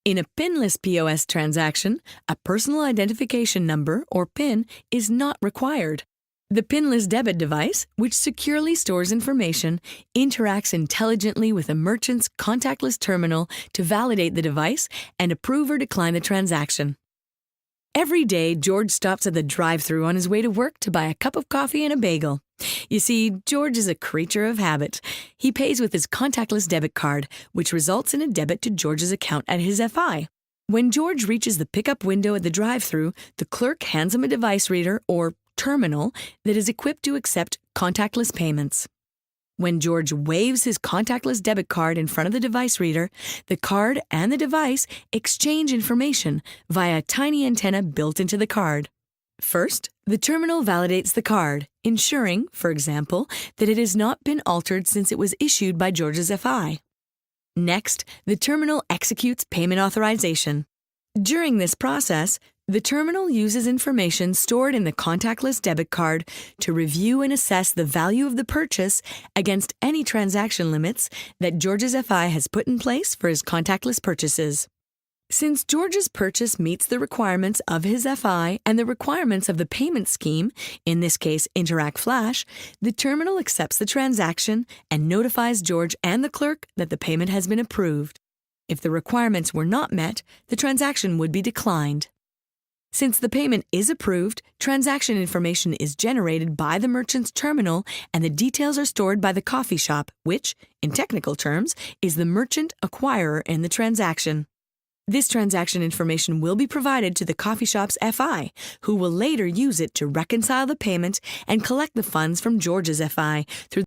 In a PIN-less POS transaction, a personal identification number, or PIN, is not required. The PIN-less debit device, which securely stores information, interacts intelligently with a merchant's contactless terminal to validate the device and approve or decline the transaction. Every day, George stops at the drive-thru on his way to work to buy a cup of coffee and a bagel. You see, George is a creature of habit. He pays with his contactless debit card, which results in a debit to George's account at his FI. When George reaches the pickup window at the drive-thru, the clerk hands him a device reader, or terminal, that is equipped to accept contactless payments. When George waves his contactless debit card in front of the device reader, the card and the device exchange information via a tiny antenna built into the card. First, the terminal validates the card, ensuring, for example, that it has not been altered since it was issued by George's FI. Next, the terminal executes payment authorization. During this process, the terminal uses information stored in the contactless debit card to review and assess the value of the purchase against any transaction limits that George's FI has put in place for his contactless purchases. Since George's purchase meets the requirements of his FI and the requirements of the payment scheme, in this case Interac Flash, the terminal accepts the transaction and notifies George and the clerk that the payment has been approved. If the requirements were not met, the transaction would be declined. Since the payment is approved, transaction information is generated by the merchant's terminal and the details are stored by the coffee shop, which, in technical terms, is the merchant acquirer in the transaction. This transaction information will be provided to the coffee shop's FI, who will later use it to reconcile the payment and collect the funds from George's FI through